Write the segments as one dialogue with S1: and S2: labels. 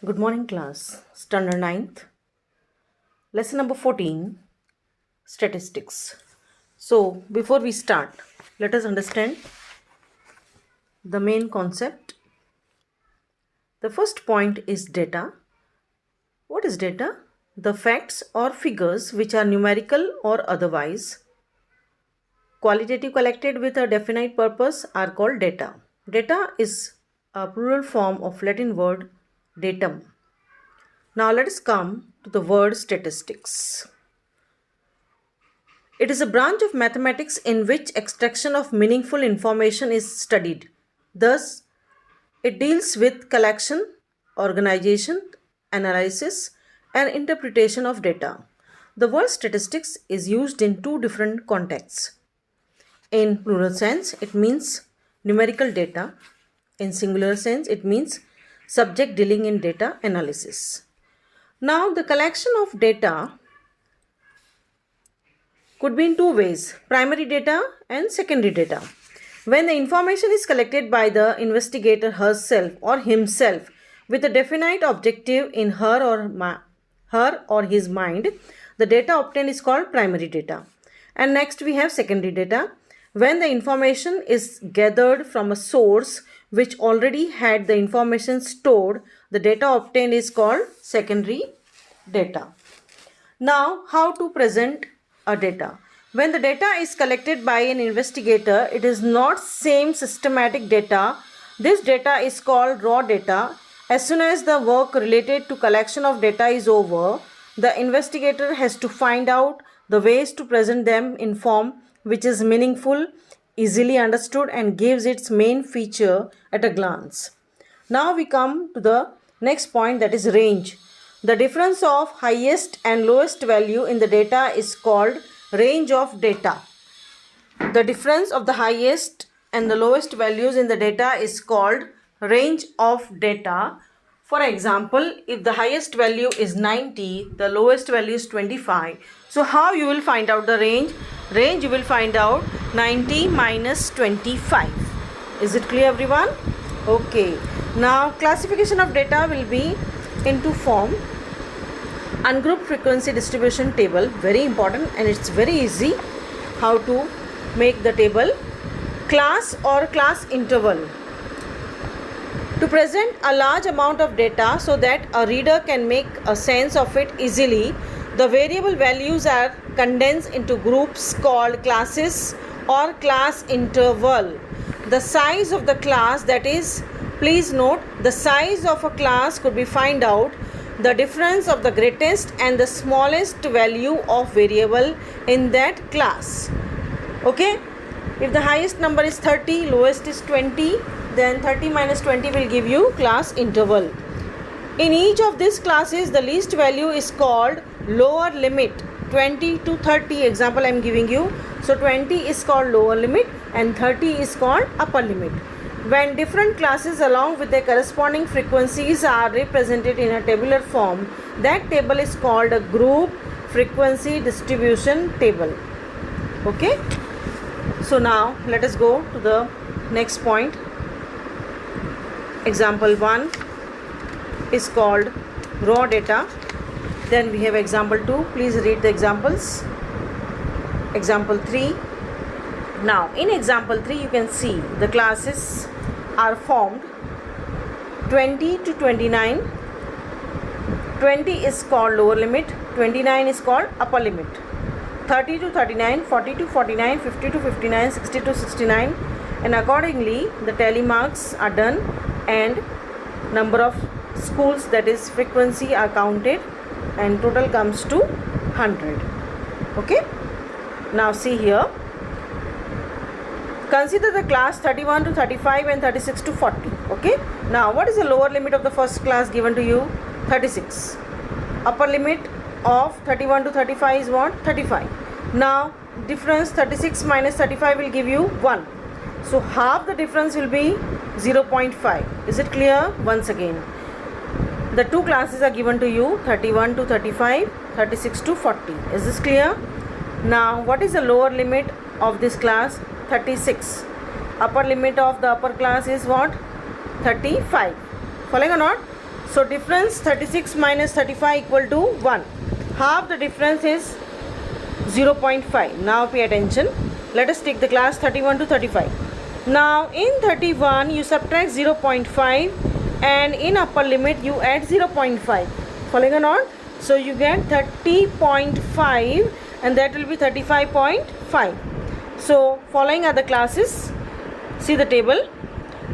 S1: Good morning, class. Standard 9th. Lesson number 14 Statistics. So, before we start, let us understand the main concept. The first point is data. What is data? The facts or figures which are numerical or otherwise qualitative collected with a definite purpose are called data. Data is a plural form of Latin word datum. Now let us come to the word statistics. It is a branch of mathematics in which extraction of meaningful information is studied. Thus, it deals with collection, organization, analysis, and interpretation of data. The word statistics is used in two different contexts. In plural sense, it means numerical data. In singular sense, it means subject dealing in data analysis. Now, the collection of data could be in two ways, primary data and secondary data. When the information is collected by the investigator herself or himself with a definite objective in her or his mind, the data obtained is called primary data. And next we have secondary data. When the information is gathered from a source which already had the information stored, the data obtained is called secondary data. Now, how to present a data? When the data is collected by an investigator, it is not same systematic data. This data is called raw data. As soon as the work related to collection of data is over, the investigator has to find out the ways to present them in form which is meaningful, easily understood, and gives its main feature at a glance. Now we come to the next point, that is range. The difference of highest and lowest value in the data is called range of data. The difference of the highest and the lowest values in the data is called range of data. For example, if the highest value is 90, the lowest value is 25. So how you will find out the range? Range you will find out 90 minus 25. Is it clear, everyone? Okay. Now classification of data will be in two form. Ungrouped frequency distribution table, very important, and it's very easy how to make the table. Class or class interval. To present a large amount of data so that a reader can make a sense of it easily, the variable values are condensed into groups called classes or class interval. The size of the class, that is, please note, the size of a class could be find out the difference of the greatest and the smallest value of variable in that class. Okay, if the highest number is 30, lowest is 20, then 30 minus 20 will give you class interval. In each of these classes, the least value is called lower limit. 20 to 30 example I am giving you. So 20 is called lower limit and 30 is called upper limit. When different classes along with their corresponding frequencies are represented in a tabular form, that table is called a group frequency distribution table. Okay. So now let us go to the next point. Example 1 is called raw data. Then we have example 2. Please read the examples. Example 3. Now in example 3 you can see the classes are formed 20 to 29. 20 is called lower limit, 29 is called upper limit. 30 to 39, 40 to 49, 50 to 59, 60 to 69, and accordingly the tally marks are done and number of schools, that is frequency, are counted and total comes to 100. Okay. Now see here. Consider the class 31 to 35 and 36 to 40. Okay. Now what is the lower limit of the first class given to you? 36. Upper limit of 31 to 35 is what? 35. Now difference 36 minus 35 will give you 1. So half the difference will be 0.5. Is it clear? Once again, the two classes are given to you, 31 to 35, 36 to 40. Is this clear? Now what is the lower limit of this class? 36. Upper limit of the upper class is what? 35. Following or not? So difference 36 minus 35 equal to 1. Half the difference is 0.5. Now pay attention. Let us take the class 31 to 35. Now in 31 you subtract 0.5 and in upper limit you add 0.5. Following or not? So you get 30.5 and that will be 35.5. So following other classes, see the table.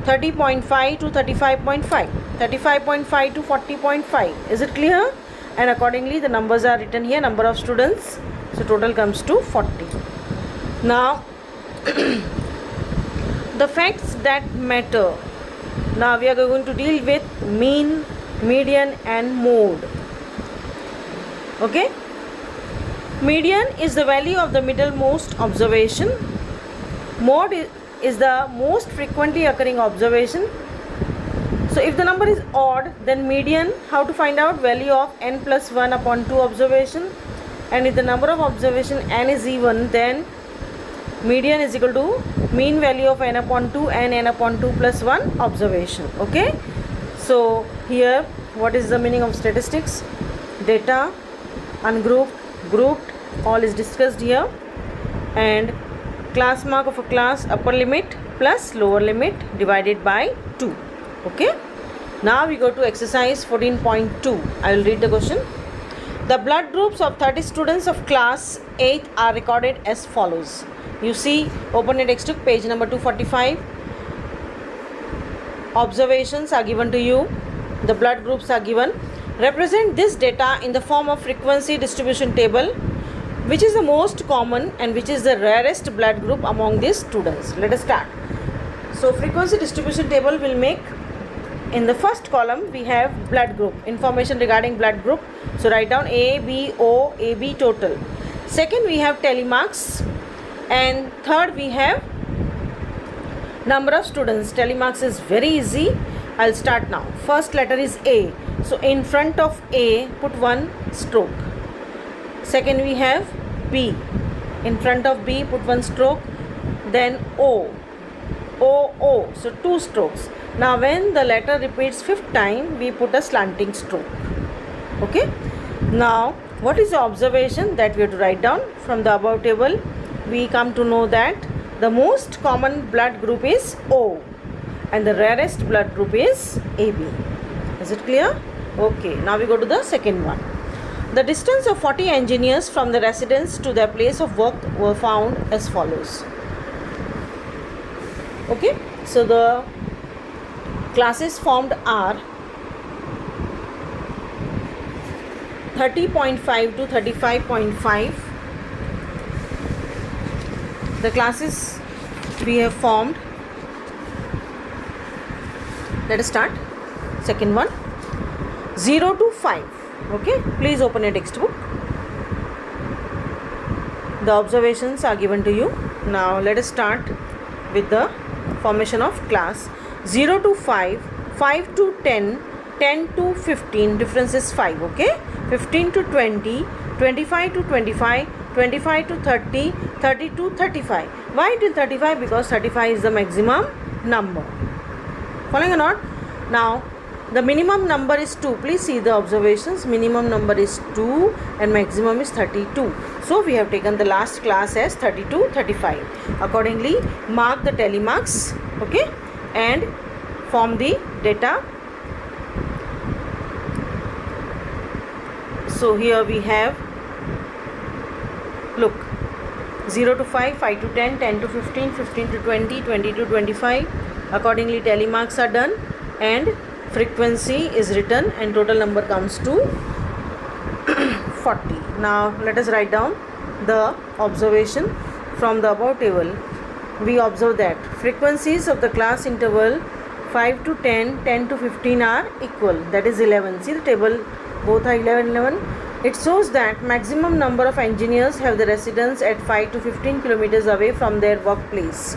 S1: 30.5 to 35.5, 35.5 to 40.5. Is it clear? And accordingly the numbers are written here, number of students. So total comes to 40. Now the facts that matter. Now we are going to deal with mean, median and mode. Okay. Median is the value of the middlemost observation. Mode is the most frequently occurring observation. So if the number is odd, then median, how to find out? Value of n plus 1 upon 2 observation. And if the number of observation n is even, then median is equal to mean value of n upon 2 and n upon 2 plus 1 observation. Okay. So here what is the meaning of statistics? Data, ungrouped, grouped, all is discussed here. And class mark of a class, upper limit plus lower limit divided by 2. Okay. Now we go to exercise 14.2. I will read the question. The blood groups of 30 students of class 8 are recorded as follows. You see, open your textbook, page number 245. Observations are given to you. The blood groups are given. Represent this data in the form of frequency distribution table. Which is the most common and which is the rarest blood group among these students? Let us start. So frequency distribution table will make, in the first column we have blood group, information regarding blood group. So write down A, B, O, AB total. Second we have telemarks, and third we have number of students. Telemarks is very easy. I'll start now. First letter is A. So in front of A put one stroke. Second we have B. In front of B put one stroke. Then O. O. So 2 strokes. Now when the letter repeats 5th time, we put a slanting stroke. Okay. Now what is the observation that we have to write down? From the above table we come to know that the most common blood group is O and the rarest blood group is AB. Is it clear? Okay. Now we go to the second one. The distance of 40 engineers from the residence to their place of work were found as follows. Okay, so the classes formed are 30.5 to 35.5. The classes we have formed. Let us start. Second one, 0 to 5. Okay, please open your textbook. The observations are given to you. Now let us start with the formation of class. 0 to 5, 5 to 10, 10 to 15, difference is 5. Okay, 15 to 20, 25 to 25, 25 to 30, 30 to 35. Why till 35? Because 35 is the maximum number. Following or not? Now the minimum number is 2. Please see the observations. Minimum number is 2 and maximum is 32. So we have taken the last class as 32, 35. Accordingly, mark the telemarks. Okay, and form the data. So here we have, look, 0 to 5, 5 to 10, 10 to 15, 15 to 20, 20 to 25. Accordingly, telemarks are done and frequency is written and total number comes to 40. Now let us write down the observation from the above table. We observe that frequencies of the class interval 5 to 10, 10 to 15 are equal, that is 11. See the table, both are 11, 11. It shows that maximum number of engineers have the residence at 5 to 15 kilometers away from their workplace.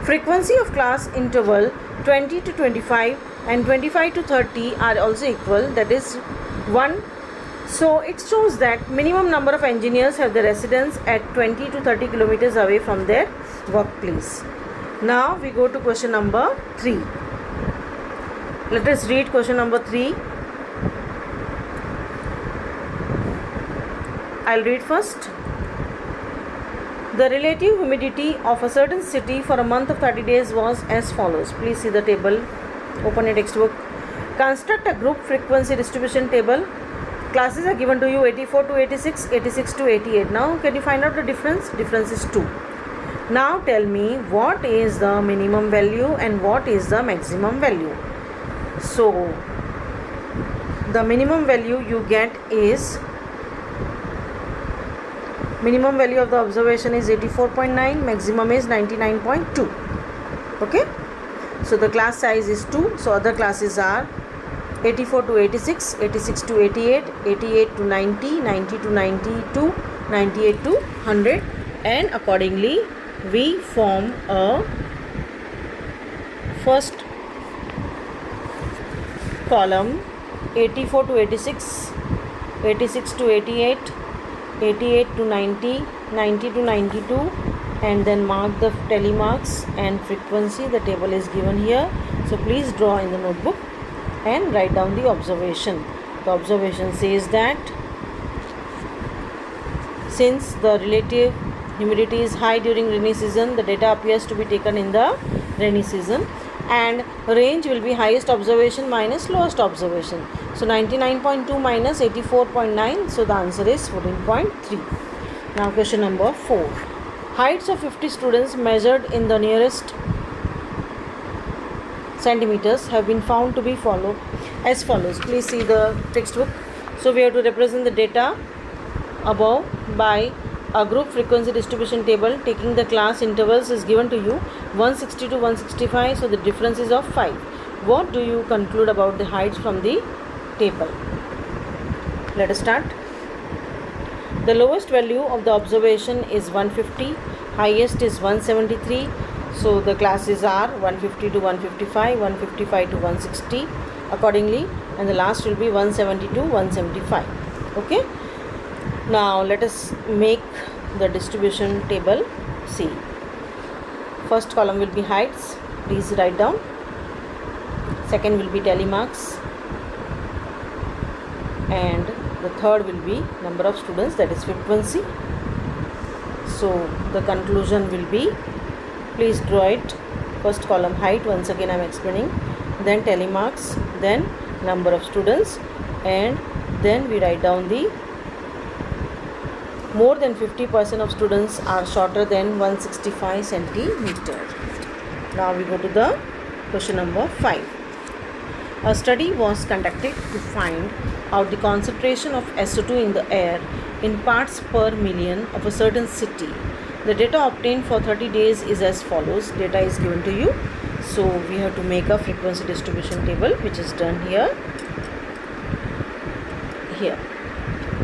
S1: Frequency of class interval 20 to 25 and 25 to 30 are also equal, that is 1. So it shows that minimum number of engineers have the residence at 20 to 30 kilometers away from their workplace. Now we go to question number 3. Let us read question number 3. I'll read first. The relative humidity of a certain city for a month of 30 days was as follows. Please see the table. Open your textbook. Construct a group frequency distribution table. Classes are given to you 84 to 86, 86 to 88. Now can you find out the difference? Difference is 2. Now tell me what is the minimum value and what is the maximum value. So the minimum value you get is, minimum value of the observation is 84.9, maximum is 99.2. okay, so the class size is 2. So other classes are 84 to 86, 86 to 88, 88 to 90, 90 to 92, 98 to 100, and accordingly we form a first column 84 to 86, 86 to 88, 88 to 90, 90 to 92, and then mark the telemarks and frequency. The table is given here, so please draw in the notebook and write down the observation. The observation says that since the relative humidity is high during rainy season, the data appears to be taken in the rainy season, and range will be highest observation minus lowest observation. So 99.2 minus 84.9, so the answer is 14.3. Now question number 4. Heights of 50 students measured in the nearest centimeters have been found to be as follows. Please see the textbook. So we have to represent the data above by a group frequency distribution table. Taking the class intervals is given to you 160 to 165, so the difference is of 5. What do you conclude about the heights from the table? Let us start. The lowest value of the observation is 150, highest is 173. So the classes are 150 to 155, 155 to 160 accordingly, and the last will be 170 to 175. okay, now let us make the distribution table. See, first column will be heights, please write down. Second will be telemarks, and the third will be number of students, that is frequency. So the conclusion will be, please draw it. First column height, once again I am explaining, then telemarks, then number of students, and then we write down the more than 50% of students are shorter than 165 centimeter. Now we go to the question number 5. A study was conducted to find out the concentration of SO2 in the air in parts per million of a certain city. The data obtained for 30 days is as follows. Data is given to you. So we have to make a frequency distribution table, which is done here.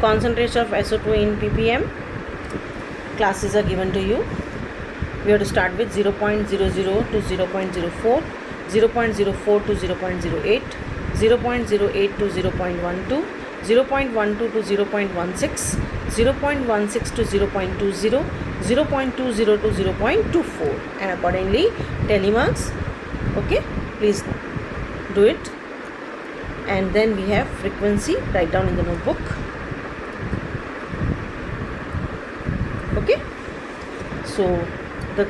S1: Concentration of SO2 in ppm. Classes are given to you. We have to start with 0.00 to 0.04, 0.04 to 0.08, 0.08 to 0.12, 0.12 to 0.16, 0.16 to 0.20, 0.20 to 0.24, and accordingly telemarks. Okay, please do it. And then we have frequency, write down in the notebook. Okay, so the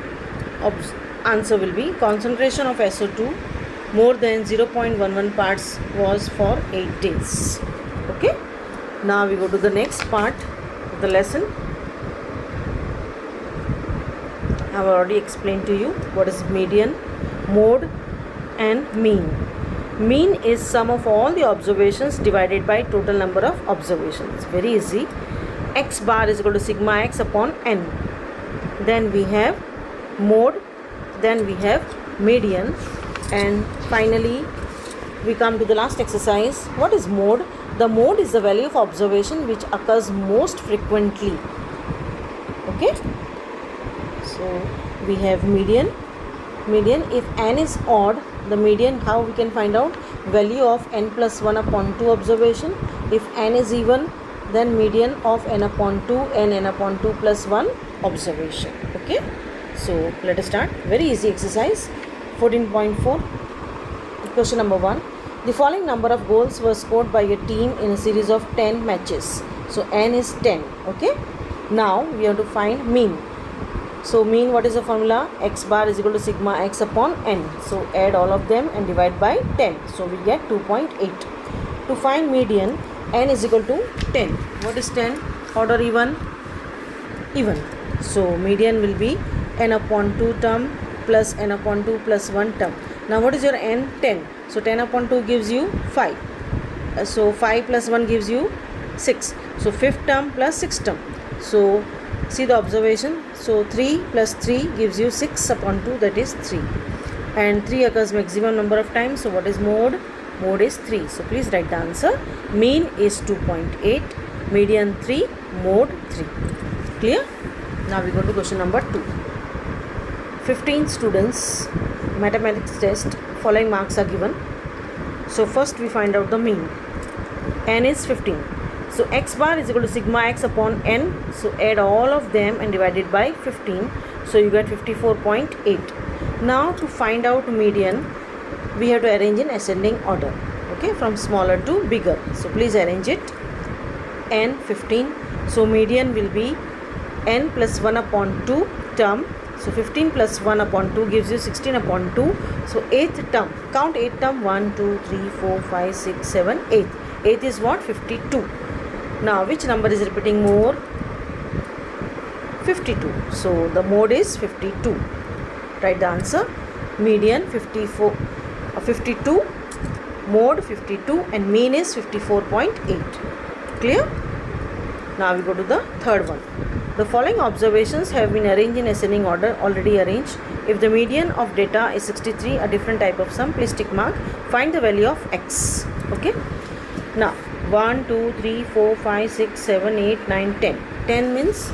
S1: answer will be concentration of SO2 more than 0.11 parts was for 8 days. Okay, now we go to the next part of the lesson. I have already explained to you what is median, mode, and mean. Mean is sum of all the observations divided by total number of observations. Very easy. X bar is equal to sigma x upon n. Then we have mode, then we have median, and finally we come to the last exercise. What is mode? The mode is the value of observation which occurs most frequently. Okay, so we have median. Median, if n is odd, the median, how we can find out? Value of n plus 1 upon 2 observation. If n is even, then median of n upon 2 and n upon 2 plus 1 observation. Okay, so let us start. Very easy exercise. 14.4. Question number 1. The following number of goals were scored by a team in a series of 10 matches. So n is 10. Okay. Now we have to find mean. So mean, what is the formula? X bar is equal to sigma x upon n. So add all of them and divide by 10. So we get 2.8. To find median, n is equal to 10. What is 10? Order even? Even. So median will be n upon 2 term plus n upon 2 plus 1 term. Now what is your n? 10. So 10 upon 2 gives you 5. So 5 plus 1 gives you 6. So 5th term plus 6th term. So see the observation. So 3 plus 3 gives you 6 upon 2, that is 3. And 3 occurs maximum number of times. So what is mode? Mode is 3. So please write the answer. Mean is 2.8. Median 3. Mode 3. Clear? Now we go to question number 2. 15 students mathematics test. Following marks are given. So first we find out the mean. N is 15. So x bar is equal to sigma x upon n. So add all of them and divide it by 15. So you get 54.8. Now to find out median, we have to arrange in ascending order. Okay, from smaller to bigger. So please arrange it. N 15. So median will be n plus 1 upon 2 term. So 15 plus 1 upon 2 gives you 16 upon 2. So 8th term. Count 8th term. 1, 2, 3, 4, 5, 6, 7, 8. 8th is what? 52. Now which number is repeating more? 52. So the mode is 52. Write the answer. Median 52, mode 52, and mean is 54.8. Clear? Now we go to the third one. The following observations have been arranged in ascending order, already arranged. If the median of data is 63, a different type of sum, please tick mark. Find the value of x. Okay. Now 1, 2, 3, 4, 5, 6, 7, 8, 9, 10. 10 means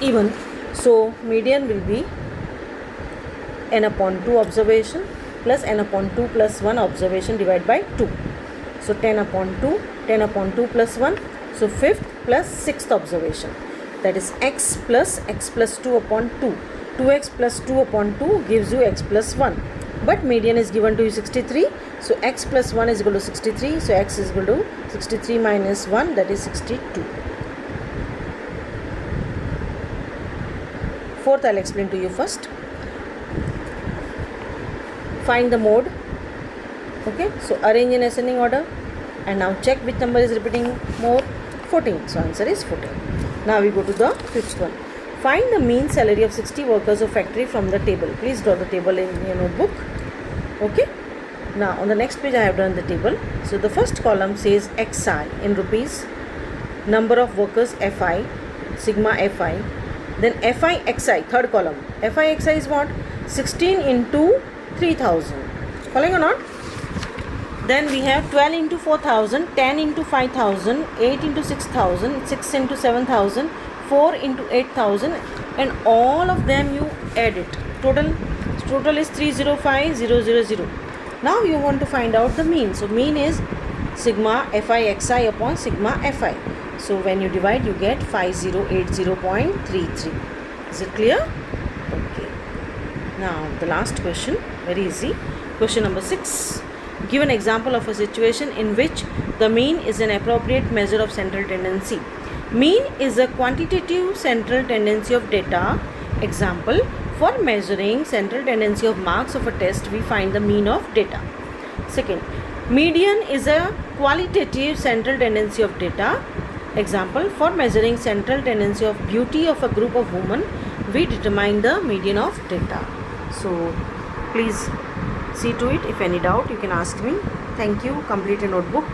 S1: even. So median will be n upon 2 observation plus n upon 2 plus 1 observation divided by 2. So 10 upon 2, 10 upon 2 plus 1. So 5th plus 6th observation. That is x plus 2 upon 2. 2x plus 2 upon 2 gives you x plus 1. But median is given to you 63. So x plus 1 is equal to 63. So x is equal to 63 minus 1, that is 62. Fourth, I'll explain to you first. Find the mode. Okay, so arrange in ascending order. And now check which number is repeating more. 14. So answer is 14. Now we go to the fifth one. Find the mean salary of 60 workers of factory from the table. Please draw the table in your notebook. Okay. Now on the next page I have done the table. So the first column says XI in rupees, number of workers FI, sigma FI. Then FI XI, third column. FI XI is what? 16 into 3000. Following or not? Then we have 12 into 4000, 10 into 5000, 8 into 6000, 6 into 7000, 4 into 8000, and all of them you add it. Total is 305000. Now you want to find out the mean. So mean is sigma Fi Xi upon sigma Fi. So when you divide, you get 5080.33. Is it clear? Okay. Now the last question, very easy. Question number 6. Give an example of a situation in which the mean is an appropriate measure of central tendency. Mean is a quantitative central tendency of data. Example, for measuring central tendency of marks of a test, we find the mean of data. Second, median is a qualitative central tendency of data. Example, for measuring central tendency of beauty of a group of women, we determine the median of data. So please see to it. If any doubt, you can ask me. Thank you. Complete a notebook.